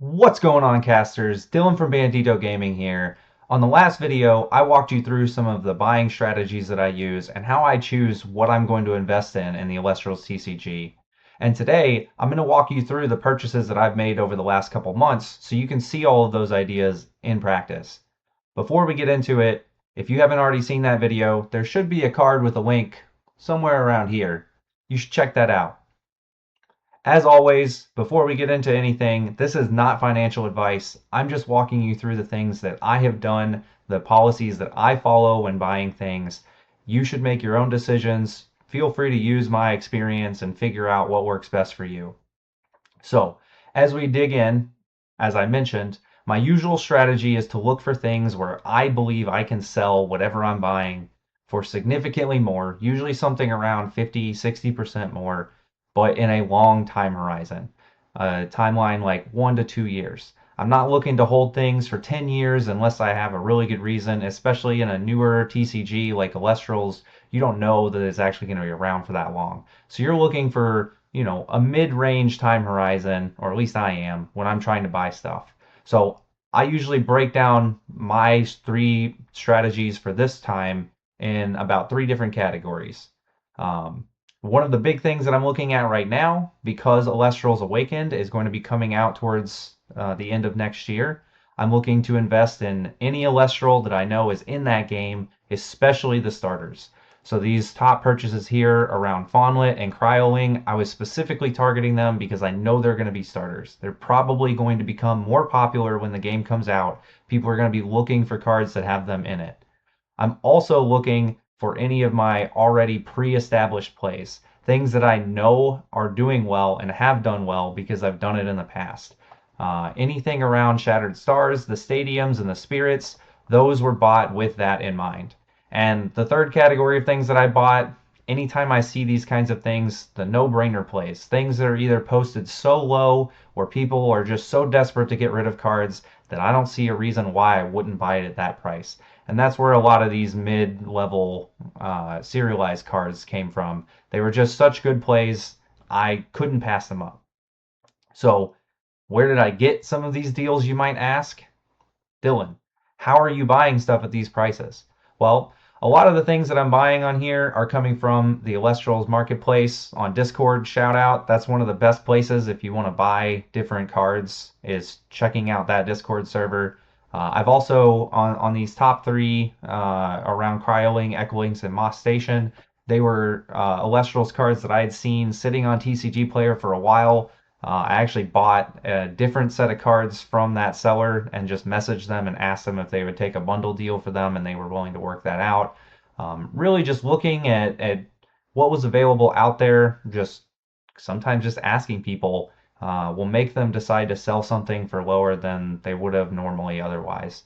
What's going on, casters? Dylan from Bandito Gaming here. On the last video, I walked you through some of the buying strategies that I use and how I choose what I'm going to invest in the Elestrals TCG. And today, I'm going to walk you through the purchases that I've made over the last couple months so you can see all of those ideas in practice. Before we get into it, if you haven't already seen that video, there should be a card with a link somewhere around here. You should check that out. As always, before we get into anything, this is not financial advice. I'm just walking you through the things that I have done, the policies that I follow when buying things. You should make your own decisions. Feel free to use my experience and figure out what works best for you. So, as we dig in, as I mentioned, my usual strategy is to look for things where I believe I can sell whatever I'm buying for significantly more, usually something around 50, 60% more, but in a long time horizon, a timeline like 1 to 2 years. I'm not looking to hold things for 10 years unless I have a really good reason, especially in a newer TCG like Elestrals. You don't know that it's actually going to be around for that long. So you're looking for a mid-range time horizon, or at least I am when I'm trying to buy stuff. So I usually break down my three strategies for this time in about three different categories. Um, One of the big things that I'm looking at right now, because Elestrals Awakened is going to be coming out towards the end of next year, I'm looking to invest in any Elestral that I know is in that game, especially the starters. So these top purchases here around Fawnlet and Cryoling, I was specifically targeting them because I know they're going to be starters. They're probably going to become more popular when the game comes out. People are going to be looking for cards that have them in it. I'm also looking for any of my already pre-established plays, things that I know are doing well and have done well because I've done it in the past. Anything around Shattered Stars, the stadiums, and the spirits, those were bought with that in mind. And the third category of things that I bought, anytime I see these kinds of things, the no-brainer plays, things that are either posted so low or people are just so desperate to get rid of cards that I don't see a reason why I wouldn't buy it at that price. And that's where a lot of these mid-level serialized cards came from. They were just such good plays, I couldn't pass them up. So where did I get some of these deals, you might ask? Dylan, how are you buying stuff at these prices? Well, a lot of the things that I'm buying on here are coming from the Elestrals Marketplace on Discord. Shout out. That's one of the best places if you want to buy different cards, is checking out that Discord server. I've also, on these top three around Cryoling, Echolinks, and Moss Station, they were Elestrals cards that I had seen sitting on TCG Player for a while. I actually bought a different set of cards from that seller and just messaged them and asked them if they would take a bundle deal for them, and they were willing to work that out. Really just looking at what was available out there, just sometimes just asking people will make them decide to sell something for lower than they would have normally otherwise.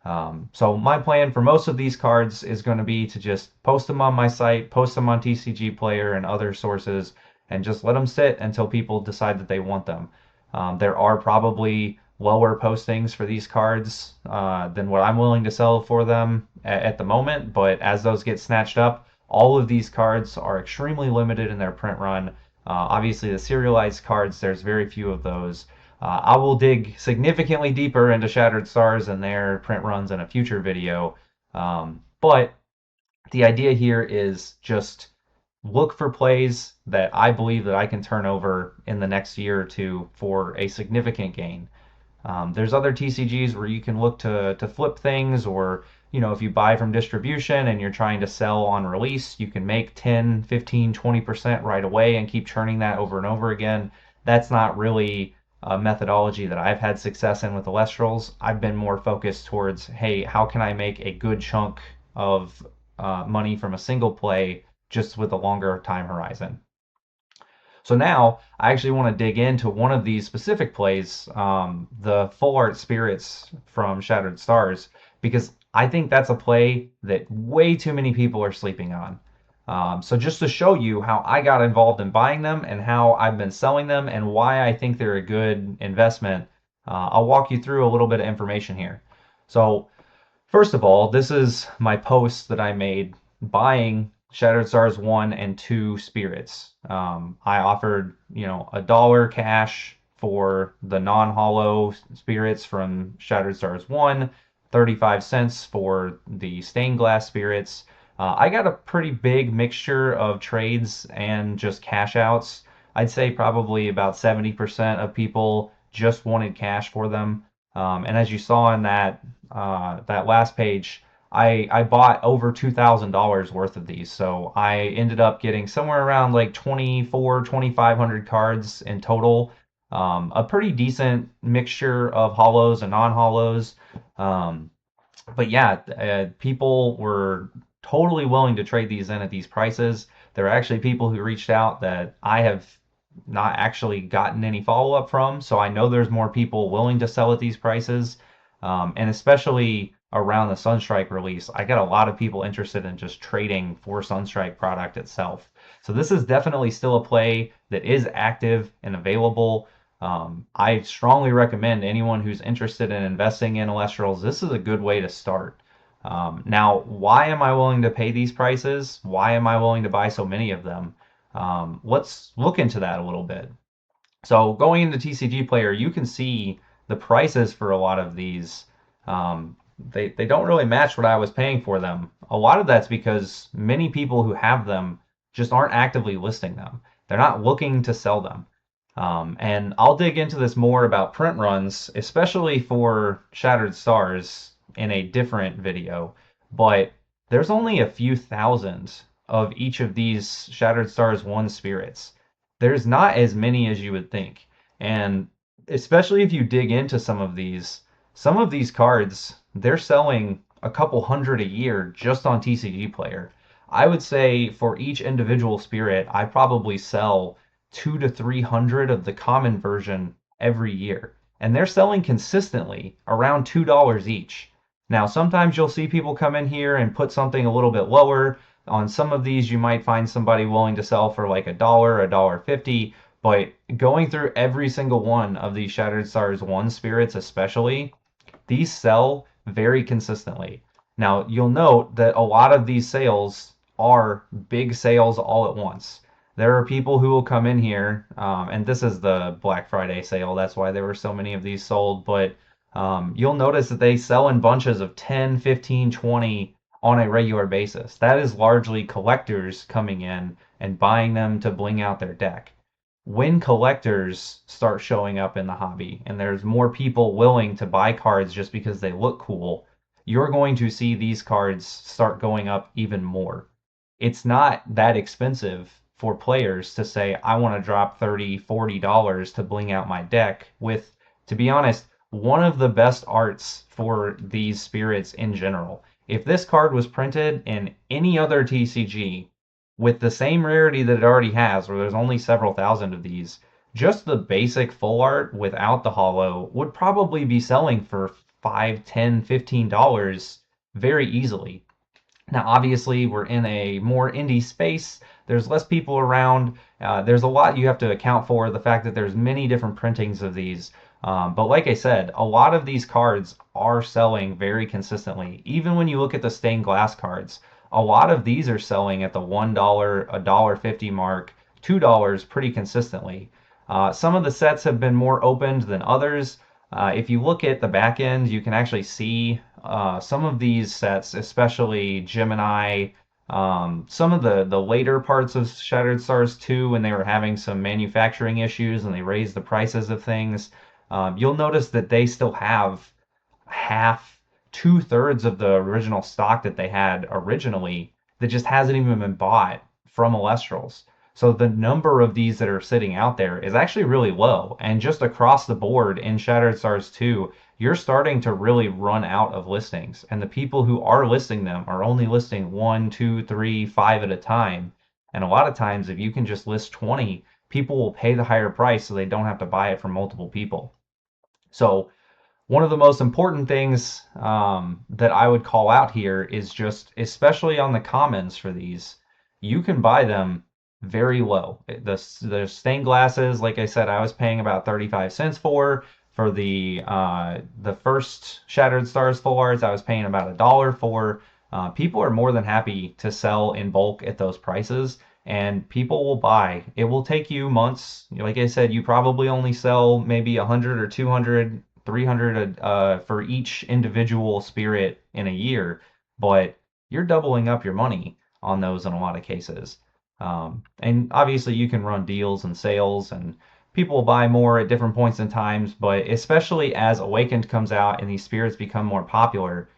So my plan for most of these cards is going to be to just post them on my site, post them on TCG Player and other sources, and just let them sit until people decide that they want them. There are probably lower postings for these cards than what I'm willing to sell for them at the moment, but as those get snatched up, all of these cards are extremely limited in their print run. Obviously, the serialized cards, there's very few of those. I will dig significantly deeper into Shattered Stars and their print runs in a future video. But the idea here is just look for plays that I believe that I can turn over in the next year or two for a significant gain. There's other TCGs where you can look to flip things, or if you buy from distribution and you're trying to sell on release, you can make 10, 15, 20% right away and keep churning that over and over again. That's not really a methodology that I've had success in with Elestrals. I've been more focused towards, hey, how can I make a good chunk of money from a single play just with a longer time horizon? So now I actually want to dig into one of these specific plays, the Full Art Spirits from Shattered Stars, because I think that's a play that way too many people are sleeping on. So just to show you how I got involved in buying them and how I've been selling them and why I think they're a good investment, I'll walk you through a little bit of information here. So first of all, this is my post that I made buying Shattered Stars 1 and 2 spirits. I offered, $1 cash for the non-hollow spirits from Shattered Stars 1, 35 cents for the stained glass spirits. I got a pretty big mixture of trades and just cash outs. I'd say probably about 70% of people just wanted cash for them. And as you saw in that last page, I bought over $2,000 worth of these. So I ended up getting somewhere around like 2,500 cards in total. A pretty decent mixture of hollows and non-hollows. Um, but yeah, people were totally willing to trade these in at these prices. There are actually people who reached out that I have not actually gotten any follow up from, so I know there's more people willing to sell at these prices. And especially around the Sunstrike release, I got a lot of people interested in just trading for Sunstrike product itself. So this is definitely still a play that is active and available. I strongly recommend anyone who's interested in investing in Elestrals, this is a good way to start. Now, why am I willing to pay these prices? Why am I willing to buy so many of them? Let's look into that a little bit. So going into TCG Player, you can see the prices for a lot of these. They don't really match what I was paying for them. A lot of that's because many people who have them just aren't actively listing them. They're not looking to sell them. And I'll dig into this more about print runs, especially for Shattered Stars in a different video. But there's only a few thousand of each of these Shattered Stars 1 spirits. There's not as many as you would think. And especially if you dig into some of these cards, they're selling a couple hundred a year just on TCG Player. I would say for each individual spirit, I probably sell 200 to 300 of the common version every year. And they're selling consistently around $2 each. Now, sometimes you'll see people come in here and put something a little bit lower. On some of these, you might find somebody willing to sell for like a dollar 50. But going through every single one of these Shattered Stars 1 spirits, especially, these sell very consistently. Now, you'll note that a lot of these sales are big sales all at once. There are people who will come in here, and this is the Black Friday sale. That's why there were so many of these sold. But you'll notice that they sell in bunches of 10, 15, 20 on a regular basis. That is largely collectors coming in and buying them to bling out their deck. When collectors start showing up in the hobby and there's more people willing to buy cards just because they look cool, you're going to see these cards start going up even more. It's not that expensive for players to say, I want to drop $30, $40 to bling out my deck with, to be honest, one of the best arts for these spirits in general. If this card was printed in any other TCG with the same rarity that it already has, where there's only several thousand of these, just the basic full art without the hollow would probably be selling for $5, $10, $15 very easily. Now, obviously, we're in a more indie space. There's less people around. There's a lot you have to account for. The fact that there's many different printings of these. But like I said, a lot of these cards are selling very consistently. Even when you look at the stained glass cards, a lot of these are selling at the $1, $1.50 mark, $2 pretty consistently. Some of the sets have been more opened than others. If you look at the back end, you can actually see some of these sets, especially Gemini, some of the later parts of Shattered Stars 2 when they were having some manufacturing issues and they raised the prices of things, you'll notice that they still have half, two-thirds of the original stock that they had originally that just hasn't even been bought from Elestrals. So the number of these that are sitting out there is actually really low. And just across the board in Shattered Stars 2, you're starting to really run out of listings. And the people who are listing them are only listing 1, 2, 3, 5 at a time. And a lot of times, if you can just list 20, people will pay the higher price so they don't have to buy it from multiple people. So one of the most important things that I would call out here is just, especially on the commons for these, you can buy them very low. The stained glasses, like I said, I was paying about 35 cents for the first Shattered Stars full arts. I was paying about $1 for. People are more than happy to sell in bulk at those prices, and people will buy. It will take you months. Like I said, you probably only sell maybe 100 or 200, 300 for each individual spirit in a year, but you're doubling up your money on those in a lot of cases. And obviously, you can run deals and sales, and people will buy more at different points in times. But especially as Awakened comes out and these spirits become more popular,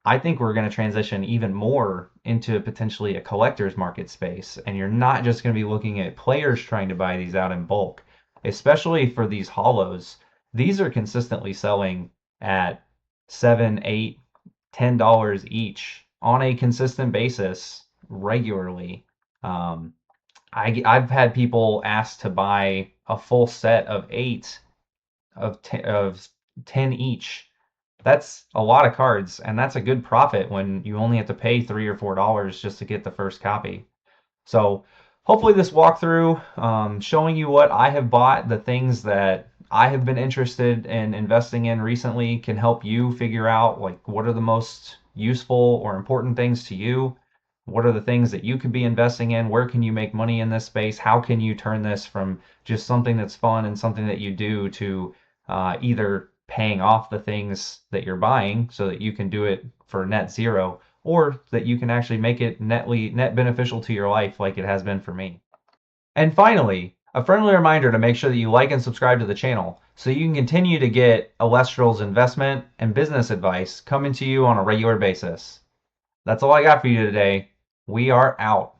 I think we're going to transition even more into potentially a collector's market space. And you're not just going to be looking at players trying to buy these out in bulk, especially for these hollows. These are consistently selling at 7, 8, $10 each on a consistent basis regularly. Um, I've had people ask to buy a full set of 8 of 10 each. That's a lot of cards, and that's a good profit when you only have to pay $3 or $4 just to get the first copy. So hopefully this walkthrough, showing you what I have bought, the things that I have been interested in investing in recently, can help you figure out like what are the most useful or important things to you. What are the things that you could be investing in? Where can you make money in this space? How can you turn this from just something that's fun and something that you do to either paying off the things that you're buying so that you can do it for net zero, or that you can actually make it net beneficial to your life like it has been for me. And finally, a friendly reminder to make sure that you like and subscribe to the channel so you can continue to get Elestrals investment and business advice coming to you on a regular basis. That's all I got for you today. We are out.